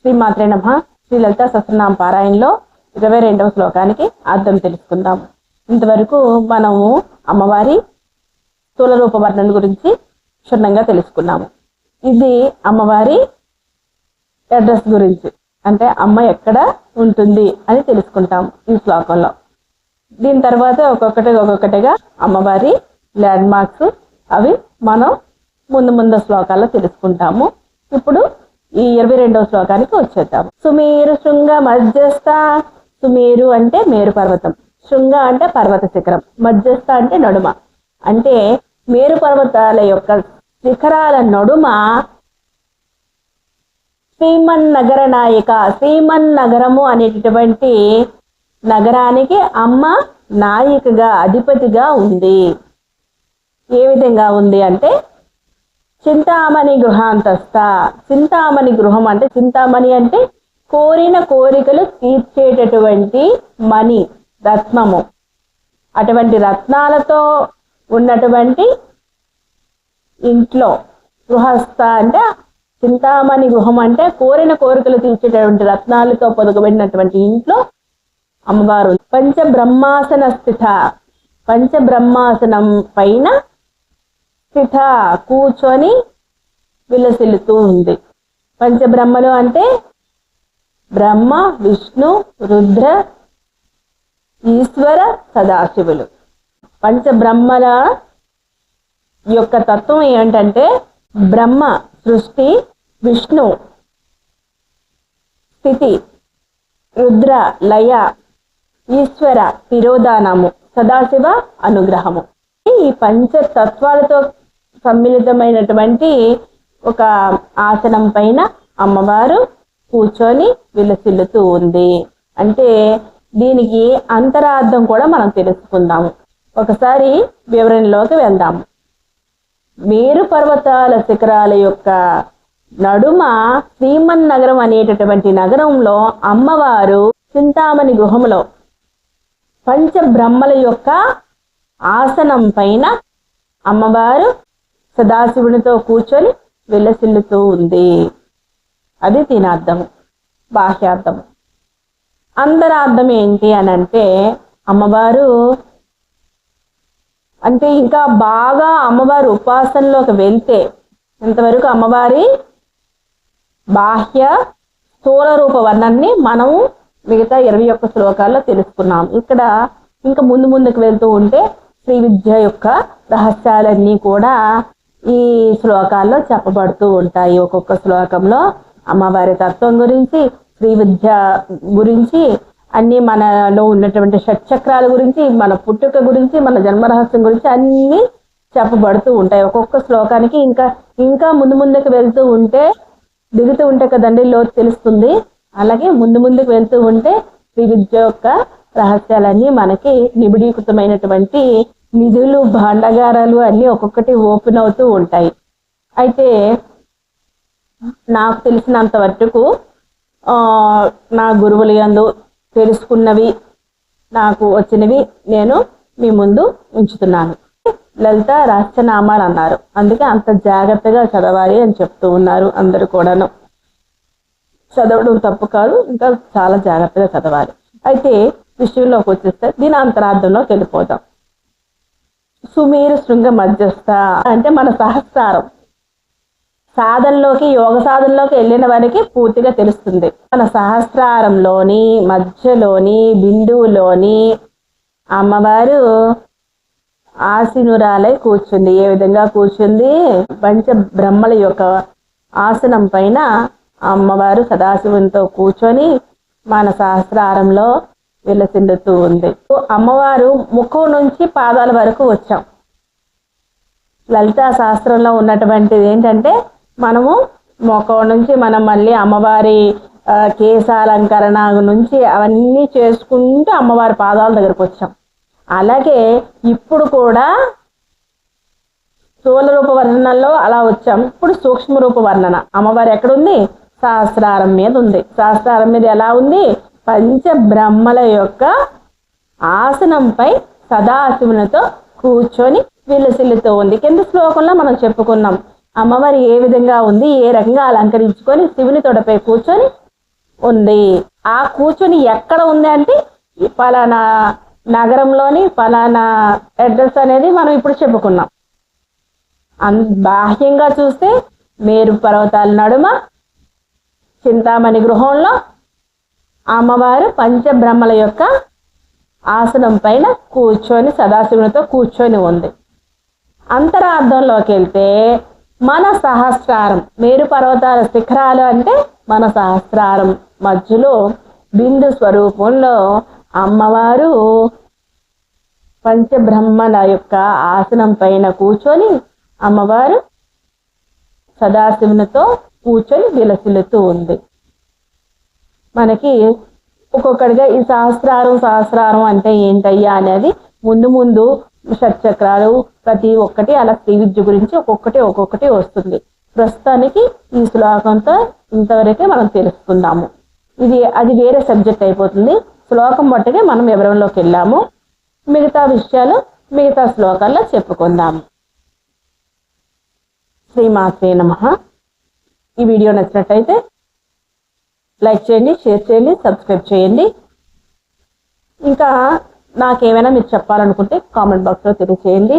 శ్రీమాత్రే నమః. శ్రీ లలితా సహస్రనామ పారాయణలో 22వ శ్లోకానికి అర్థం తెలుసుకుందాం. ఇంతవరకు మనము అమ్మవారి స్థూల రూప వర్ణన గురించి క్షుణ్ణంగా తెలుసుకున్నాము. ఇది అమ్మవారి అడ్రస్ గురించి, అంటే అమ్మ ఎక్కడ ఉంటుంది అని తెలుసుకుంటాం ఈ శ్లోకంలో. దీని తర్వాత ఒక్కొక్కటిగా అమ్మవారి ల్యాండ్ మార్క్స్ అవి మనం ముందు శ్లోకాల్లో తెలుసుకుంటాము. ఇప్పుడు ఈ 22వ శ్లోకానికి వచ్చేద్దాము. సుమేరు శృంగ మధ్యస్థ. సుమేరు అంటే మేరు పర్వతం, శృంగ అంటే పర్వత శిఖరం, మధ్యస్థ అంటే నడుమ. అంటే మేరు పర్వతాల యొక్క శిఖరాల నడుమ శ్రీమన్నగర నాయిక, శ్రీమన్నగరము అనేటటువంటి నగరానికి అమ్మ నాయికగా, అధిపతిగా ఉంది. ఏ విధంగా ఉంది అంటే చింతామణి గృహాంతస్థ. చింతామణి గృహం అంటే, చింతామణి అంటే కోరిన కోరికలు తీర్చేటటువంటి మణి, రత్నము. అటువంటి రత్నాలతో ఉన్నటువంటి ఇంట్లో, గృహస్థ అంటే చింతామణి గృహం అంటే కోరిన కోరికలు తీర్చేటటువంటి రత్నాలతో పొదగబడినటువంటి ఇంట్లో అమ్మవారు. పంచబ్రహ్మాసన స్థిత, పంచబ్రహ్మాసనం పైన స్థిత కూర్చొని విలసిల్లుతూ ఉంది. పంచబ్రహ్మలు అంటే బ్రహ్మ, విష్ణు, రుద్ర, ఈశ్వర, సదాశివులు. పంచబ్రహ్మల యొక్క తత్వం ఏంటంటే బ్రహ్మ సృష్టి, విష్ణు స్థితి, రుద్ర లయ, ఈశ్వర తిరోధానము, సదాశివ అనుగ్రహము. ఈ పంచతత్వాలతో సమ్మిళితమైనటువంటి ఒక ఆసనం పైన అమ్మవారు కూర్చొని విలసిల్లుతూ ఉంది. అంటే దీనికి అంతరార్థం కూడా మనం తెలుసుకుందాము. ఒకసారి వివరణలోకి వెళ్దాము. మేరు పర్వతాల శిఖరాల యొక్క నడుమ శ్రీమన్నగరం అనేటటువంటి నగరంలో అమ్మవారు చింతామణి గృహంలో పంచబ్రహ్మల యొక్క ఆసనం పైన అమ్మవారు సదాశివునితో కూర్చొని విలసిల్లుతూ ఉంది. అది దీని అర్థము, బాహ్యార్థము. అంతరార్థం ఏంటి అని అంటే అమ్మవారు అంటే ఇంకా బాగా అమ్మవారి ఉపాసనలోకి వెళ్తే, ఇంతవరకు అమ్మవారి బాహ్య స్థూల రూప వర్ణాన్ని మనము మిగతా 21 శ్లోకాల్లో తెలుసుకున్నాం. ఇక్కడ ఇంకా ముందుకు వెళ్తూ ఉంటే శ్రీ విద్య యొక్క రహస్యాలన్నీ కూడా ఈ శ్లోకాల్లో చెప్పబడుతూ ఉంటాయి. ఒక్కొక్క శ్లోకంలో అమ్మవారి తత్వం గురించి, శ్రీ విద్య గురించి, అన్నీ మనలో ఉన్నటువంటి షట్చక్రాల గురించి, మన పుట్టుక గురించి, మన జన్మరహస్యం గురించి అన్నీ చెప్పబడుతూ ఉంటాయి. ఒక్కొక్క శ్లోకానికి ఇంకా ముందుకు వెళ్తూ ఉంటే, దిగుతూ ఉంటే కదండి లోతు తెలుస్తుంది. అలాగే ముందుకు వెళ్తూ ఉంటే శ్రీ విద్య యొక్క రహస్యాలన్నీ మనకి నిబిడీకృతమైనటువంటి నిధులు, భాండాగారాలు అన్నీ ఒక్కొక్కటి ఓపెన్ అవుతూ ఉంటాయి. అయితే నాకు తెలిసినంత వరకు నా గురువుల యందు తెలుసుకున్నవి, నాకు వచ్చినవి నేను మీ ముందు ఉంచుతున్నాను. లలిత రహస్యనామాలు అన్నారు, అందుకే అంత జాగ్రత్తగా చదవాలి అని చెప్తూ ఉన్నారు అందరూ కూడాను. చదవడం తప్పు కాదు, ఇంకా చాలా జాగ్రత్తగా చదవాలి. అయితే విషయంలోకి వచ్చేస్తే దీని అంతరార్థంలోకి వెళ్ళిపోతాం. సుమేరు శృంగ మధ్యస్థ అంటే మన సహస్రారం సాధనలోకి, యోగ సాధనలోకి వెళ్ళిన వారికి పూర్తిగా తెలుస్తుంది. మన సహస్రారంలోని మధ్యలోని బిందువులోని అమ్మవారు ఆసీనురాలై కూర్చుంది. ఏ విధంగా కూర్చుంది? పంచ బ్రహ్మల యొక్క ఆసనం పైన అమ్మవారు సదాశివునితో కూర్చొని మన సహస్రారంలో విలసిల్లుతూ ఉంది. అమ్మవారు ముఖం నుంచి పాదాల వరకు వచ్చాం. లలితా శాస్త్రంలో ఉన్నటువంటిది ఏంటంటే మనము ముఖం నుంచి మనం మళ్ళీ అమ్మవారి కేశాలంకరణ నుంచి అవన్నీ చేసుకుంటూ అమ్మవారి పాదాల దగ్గరకు వచ్చాం. అలాగే ఇప్పుడు కూడా స్థూల రూప వర్ణనలో అలా వచ్చాం. ఇప్పుడు సూక్ష్మ రూప వర్ణన అమ్మవారు ఎక్కడుంది? సహస్రారం మీద ఉంది. సహస్రారం మీద ఎలా ఉంది? పంచబ్రహ్మల యొక్క ఆసనంపై సదాశివునితో కూర్చొని విలసిల్లుతూ ఉంది. కింద శ్లోకంలో మనం చెప్పుకున్నాం అమ్మవారు ఏ విధంగా ఉంది, ఏ రకంగా అలంకరించుకొని శివుని తొడపై కూర్చొని ఉంది. ఆ కూర్చొని ఎక్కడ ఉంది అంటే ఫలానా నగరంలోని ఫలానా అడ్రస్ అనేది మనం ఇప్పుడు చెప్పుకున్నాం. బాహ్యంగా చూస్తే మేరు పర్వతాల నడుమ చింతామణి గృహంలో అమ్మవారు పంచబ్రహ్మల యొక్క ఆసనం పైన కూర్చొని సదాశివునితో కూర్చొని ఉంది. అంతరార్థంలోకి వెళ్తే మన సహస్రారం, మేరు పర్వతాల శిఖరాలు అంటే మన సహస్రారం మధ్యలో బిందు స్వరూపంలో అమ్మవారు పంచబ్రహ్మల యొక్క ఆసనం పైన కూర్చొని అమ్మవారు సదాశివునితో కూర్చొని విలసిల్లుతూ ఉంది. మనకి ఒక్కొక్కడిగా ఈ సహస్రారం అంటే ఏంటయ్యా అనేది ముందు ముందు షట్చక్రాలు ప్రతి ఒక్కటి అలా శ్రీ విద్య గురించి ఒక్కొక్కటి వస్తుంది. ప్రస్తుతానికి ఈ శ్లోకంతో ఇంతవరకే మనం తెలుసుకుందాము. అది వేరే సబ్జెక్ట్ అయిపోతుంది. శ్లోకం బట్టిగా మనం వివరంలోకి వెళ్ళాము. మిగతా విషయాలు మిగతా శ్లోకాల్లో చెప్పుకుందాము. శ్రీమాత్రే నమః. ఈ వీడియో నచ్చినట్టయితే లైక్ చేయండి, షేర్ చేయండి, సబ్స్క్రైబ్ చేయండి. ఇంకా నాకేమైనా మీరు చెప్పాలనుకుంటే కామెంట్ బాక్స్లో తెలియచేయండి.